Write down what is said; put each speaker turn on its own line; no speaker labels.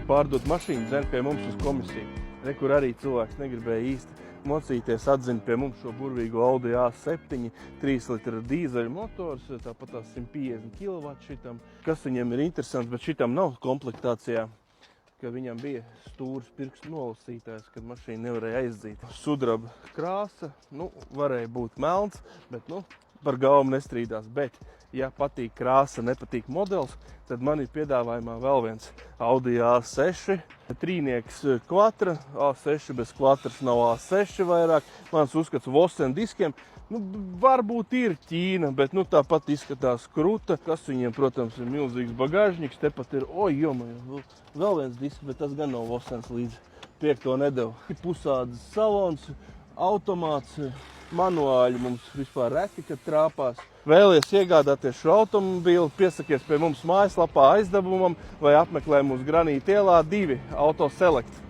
pārdot mašīnu, dzen pie mums uz komisiju. Kur arī cilvēks negribēja īsti mocīties, atzina pie mums šo burvīgo Audi A7, 3 litra dīzeļu motors, tāpat 150 kW šitam. Kas viņam ir interesants, bet šitam nav komplektācijā, ka viņam bija stūrs pirkstu nolasītājs, kad mašīna nevarēja aizdzīt. Sudraba krāsa, varēja būt melns, bet, par gaumu nestrīdās. Bet, ja patīk krāsa, nepatīk modelis, tad man ir piedāvājumā vēl viens Audi A6, trīnieks kvatra, A6 bez kvatras nav A6 vairāk. Mans uzskats Vossen diskiem, varbūt ir Ķīna, bet tāpat izskatās kruta. Kas viņiem, protams, ir milzīgs bagāžņiks, tepat ir, vēl viens disks, bet tas gan nav Vossens līdz 5. nedeva. Pusādas salons, automāts, manuāļi mums vispār reti, kad trāpās. Vēlies iegādāties šo automobīlu, piesakies pie mums mājaslapā aizdevumam vai apmeklē mūs Granīta ielā 2 Auto Select.